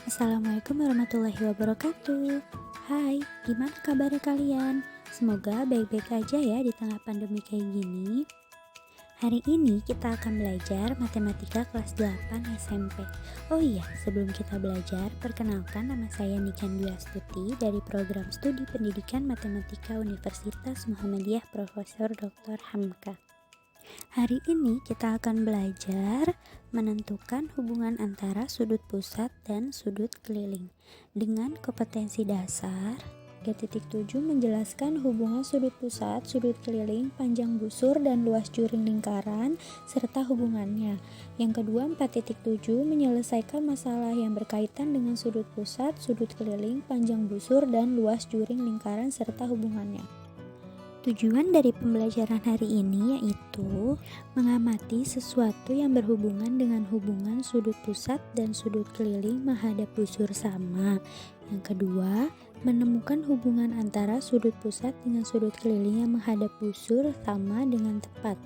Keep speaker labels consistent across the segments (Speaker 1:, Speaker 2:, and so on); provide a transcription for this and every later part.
Speaker 1: Assalamualaikum warahmatullahi wabarakatuh. Hai, gimana kabar kalian? Semoga baik-baik aja ya di tengah pandemi kayak gini. Hari ini kita akan belajar matematika kelas 8 SMP. Oh iya, sebelum kita belajar, perkenalkan nama saya Niken Dwi Astuti dari program studi pendidikan matematika Universitas Muhammadiyah Profesor Dr. Hamka. Hari ini kita akan belajar menentukan hubungan antara sudut pusat dan sudut keliling. Dengan kompetensi dasar, 3.7 menjelaskan hubungan sudut pusat, sudut keliling, panjang busur, dan luas juring lingkaran, serta hubungannya. Yang kedua, 4.7 menyelesaikan masalah yang berkaitan dengan sudut pusat, sudut keliling, panjang busur, dan luas juring lingkaran, serta hubungannya. Tujuan dari pembelajaran hari ini yaitu mengamati sesuatu yang berhubungan dengan hubungan sudut pusat dan sudut keliling menghadap busur sama. Yang kedua, menemukan hubungan antara sudut pusat dengan sudut keliling yang menghadap busur sama dengan tepat.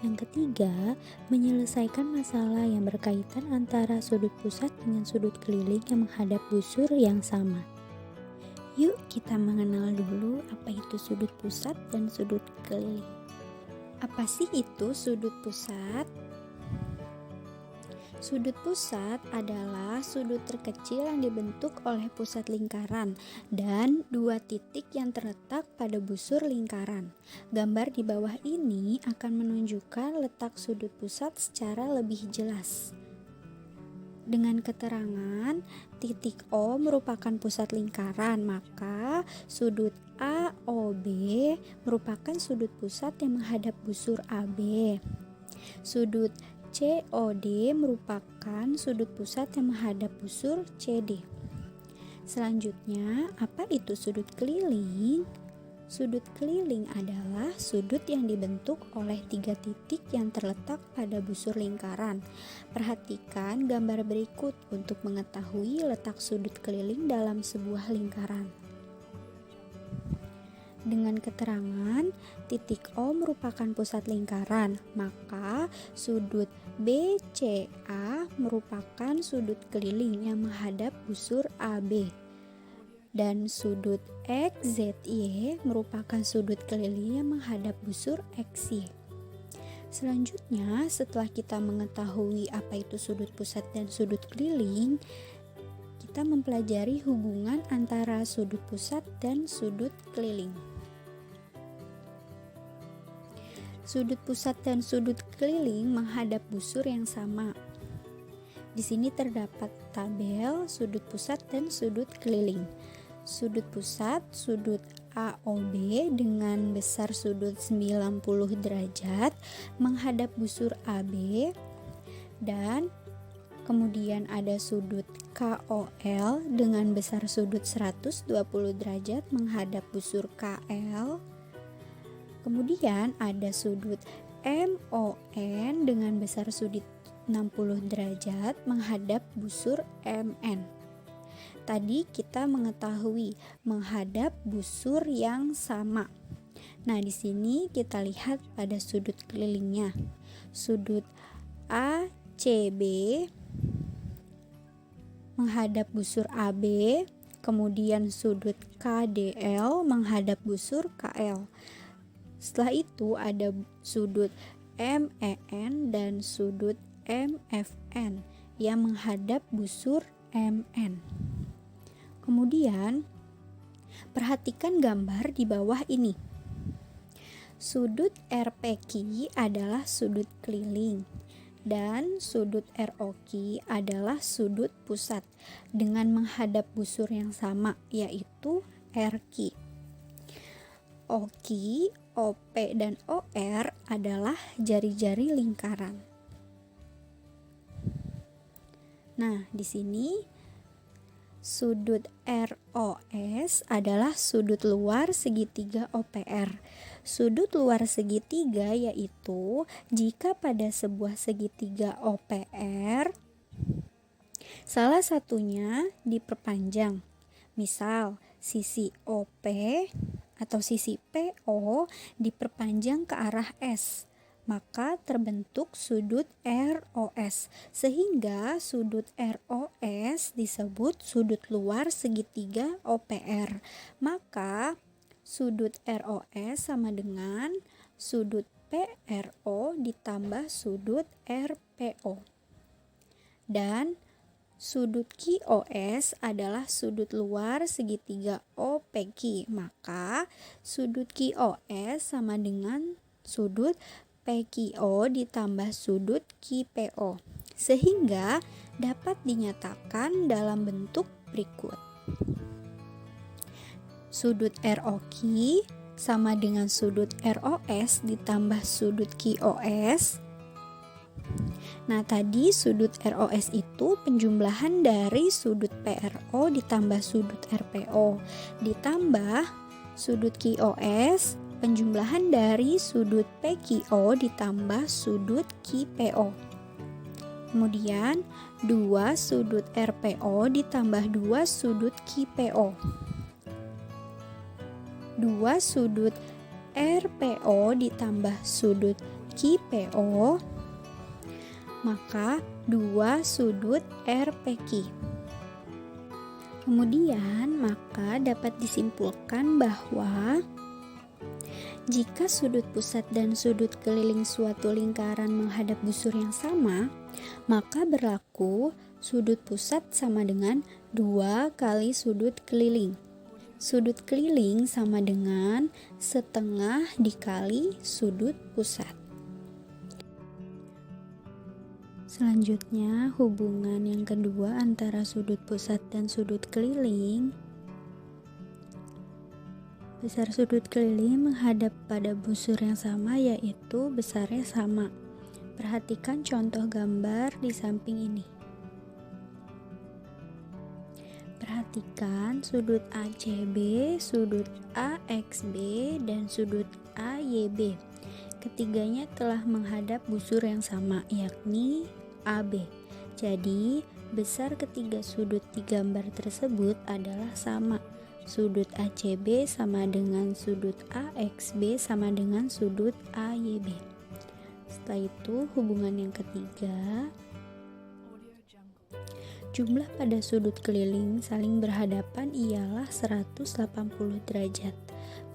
Speaker 1: Yang ketiga, menyelesaikan masalah yang berkaitan antara sudut pusat dengan sudut keliling yang menghadap busur yang sama. Yuk kita mengenal dulu apa itu sudut pusat dan sudut keliling. Apa sih itu sudut pusat? Sudut pusat adalah sudut terkecil yang dibentuk oleh pusat lingkaran dan dua titik yang terletak pada busur lingkaran. Gambar di bawah ini akan menunjukkan letak sudut pusat secara lebih jelas. Dengan keterangan titik O merupakan pusat lingkaran, maka sudut AOB merupakan sudut pusat yang menghadap busur AB. Sudut COD merupakan sudut pusat yang menghadap busur CD. Selanjutnya, apa itu sudut keliling? Sudut keliling adalah sudut yang dibentuk oleh tiga titik yang terletak pada busur lingkaran. Perhatikan gambar berikut untuk mengetahui letak sudut keliling dalam sebuah lingkaran. Dengan keterangan titik O merupakan pusat lingkaran, maka sudut BCA merupakan sudut keliling yang menghadap busur AB. Dan sudut XZY merupakan sudut keliling yang menghadap busur XY. Selanjutnya, setelah kita mengetahui apa itu sudut pusat dan sudut keliling, kita mempelajari hubungan antara sudut pusat dan sudut keliling. Sudut pusat dan sudut keliling menghadap busur yang sama. Di sini terdapat tabel sudut pusat dan sudut keliling. Sudut pusat, sudut AOB dengan besar sudut 90 derajat menghadap busur AB, dan kemudian ada sudut KOL dengan besar sudut 120 derajat menghadap busur KL. Kemudian ada sudut MON dengan besar sudut 60 derajat menghadap busur MN. Tadi kita mengetahui menghadap busur yang sama. Nah, di sini kita lihat pada sudut kelilingnya. Sudut ACB menghadap busur AB, kemudian sudut KDL menghadap busur KL. Setelah itu ada sudut MEN dan sudut MFN yang menghadap busur MN. Kemudian, perhatikan gambar di bawah ini. Sudut RPQ adalah sudut keliling dan sudut ROQ adalah sudut pusat dengan menghadap busur yang sama, yaitu RQ. OQ, OP, dan OR adalah jari-jari lingkaran. Nah, di sini sudut ROS adalah sudut luar segitiga OPR. Sudut luar segitiga yaitu jika pada sebuah segitiga OPR salah satunya diperpanjang. Misal, sisi OP atau sisi PO diperpanjang ke arah S, maka terbentuk sudut ROS. Sehingga sudut ROS disebut sudut luar segitiga OPR. Maka sudut ROS sama dengan sudut PRO ditambah sudut RPO. Dan sudut QOS adalah sudut luar segitiga OPQ. Maka sudut QOS sama dengan sudut PQO ditambah sudut QPO. Sehingga dapat dinyatakan dalam bentuk berikut. Sudut ROQ sama dengan sudut ROS ditambah sudut QOS. Nah, tadi sudut ROS itu penjumlahan dari sudut PRO ditambah sudut RPO, ditambah sudut QOS penjumlahan dari sudut PQO ditambah sudut QPO. Kemudian 2 sudut RPO ditambah 2 sudut QPO. 2 sudut RPO ditambah sudut QPO, maka 2 sudut RPQ. Kemudian maka dapat disimpulkan bahwa jika sudut pusat dan sudut keliling suatu lingkaran menghadap busur yang sama, maka berlaku sudut pusat sama dengan 2 kali sudut keliling. Sudut keliling sama dengan setengah dikali sudut pusat. Selanjutnya, hubungan yang kedua antara sudut pusat dan sudut keliling. Besar sudut keliling menghadap pada busur yang sama, yaitu besarnya sama. Perhatikan contoh gambar di samping ini. Perhatikan sudut ACB, sudut AXB, dan sudut AYB. Ketiganya telah menghadap busur yang sama, yakni AB. Jadi, besar ketiga sudut di gambar tersebut adalah sama. Sudut ACB sama dengan sudut AXB sama dengan sudut AYB. Setelah itu, hubungan yang ketiga, jumlah pada sudut keliling saling berhadapan ialah 180 derajat.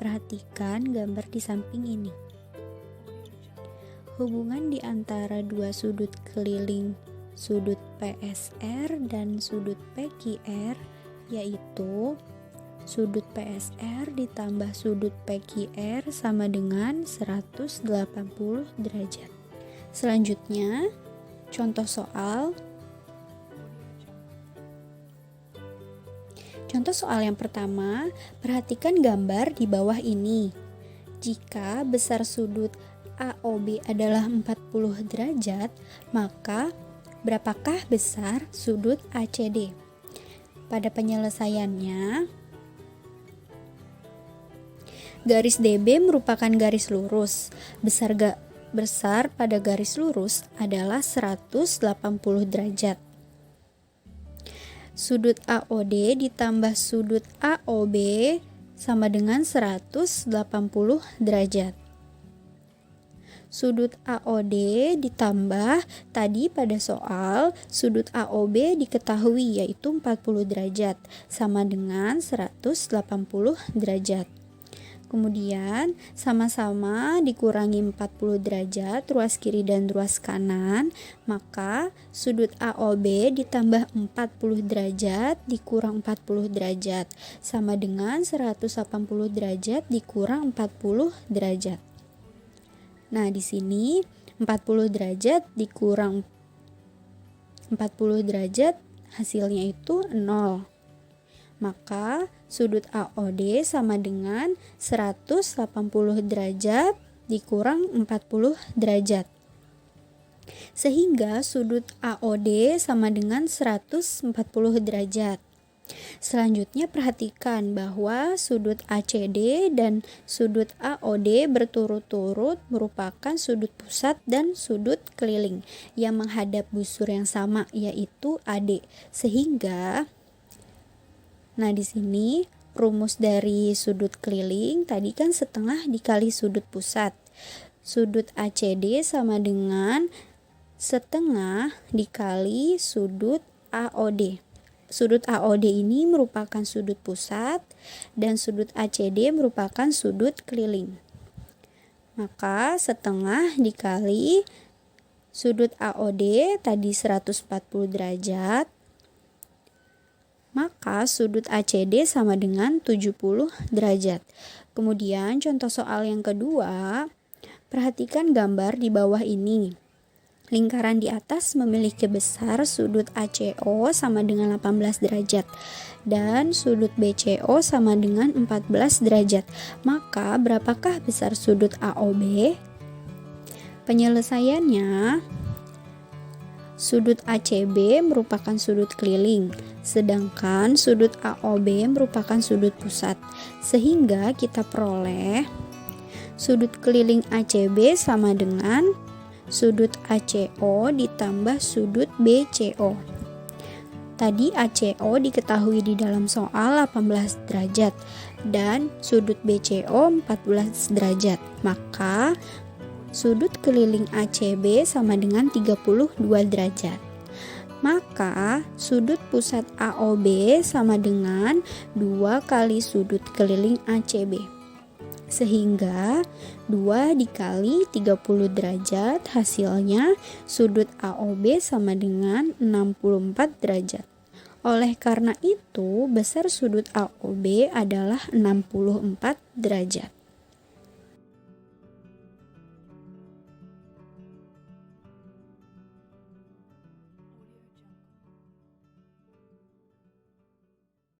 Speaker 1: Perhatikan gambar di samping ini. Hubungan di antara dua sudut keliling, sudut PSR dan sudut PQR, yaitu sudut PSR ditambah sudut PQR sama dengan 180 derajat. Selanjutnya, contoh soal. Contoh soal yang pertama, perhatikan gambar di bawah ini. Jika besar sudut AOB adalah 40 derajat, maka berapakah besar sudut ACD? Pada penyelesaiannya, garis DB merupakan garis lurus. Besar pada garis lurus adalah 180 derajat. Sudut AOD ditambah sudut AOB sama dengan 180 derajat. Sudut AOD ditambah tadi pada soal sudut AOB diketahui yaitu 40 derajat sama dengan 180 derajat. Kemudian sama-sama dikurangi 40 derajat ruas kiri dan ruas kanan, maka sudut AOB ditambah 40 derajat dikurang 40 derajat sama dengan 180 derajat dikurang 40 derajat. Nah, di sini 40 derajat dikurang 40 derajat hasilnya itu 0. Maka sudut AOD sama dengan 180 derajat dikurang 40 derajat. Sehingga sudut AOD sama dengan 140 derajat. Selanjutnya perhatikan bahwa sudut ACD dan sudut AOD berturut-turut merupakan sudut pusat dan sudut keliling yang menghadap busur yang sama yaitu AD. Sehingga di sini rumus dari sudut keliling tadi kan setengah dikali sudut pusat. Sudut ACD sama dengan setengah dikali sudut AOD. Sudut AOD ini merupakan sudut pusat dan sudut ACD merupakan sudut keliling. Maka setengah dikali sudut AOD tadi 140 derajat, maka sudut ACD sama dengan 70 derajat. Kemudian contoh soal yang kedua, perhatikan gambar di bawah ini. Lingkaran di atas memiliki besar sudut ACO sama dengan 18 derajat dan sudut BCO sama dengan 14 derajat. Maka berapakah besar sudut AOB? Penyelesaiannya, sudut ACB merupakan sudut keliling, sedangkan sudut AOB merupakan sudut pusat. Sehingga kita peroleh sudut keliling ACB sama dengan sudut ACO ditambah sudut BCO. Tadi ACO diketahui di dalam soal 18 derajat dan sudut BCO 14 derajat. Maka sudut keliling ACB sama dengan 32 derajat. Maka sudut pusat AOB sama dengan 2 kali sudut keliling ACB. Sehingga 2 dikali 30 derajat hasilnya sudut AOB sama dengan 64 derajat. Oleh karena itu besar sudut AOB adalah 64 derajat.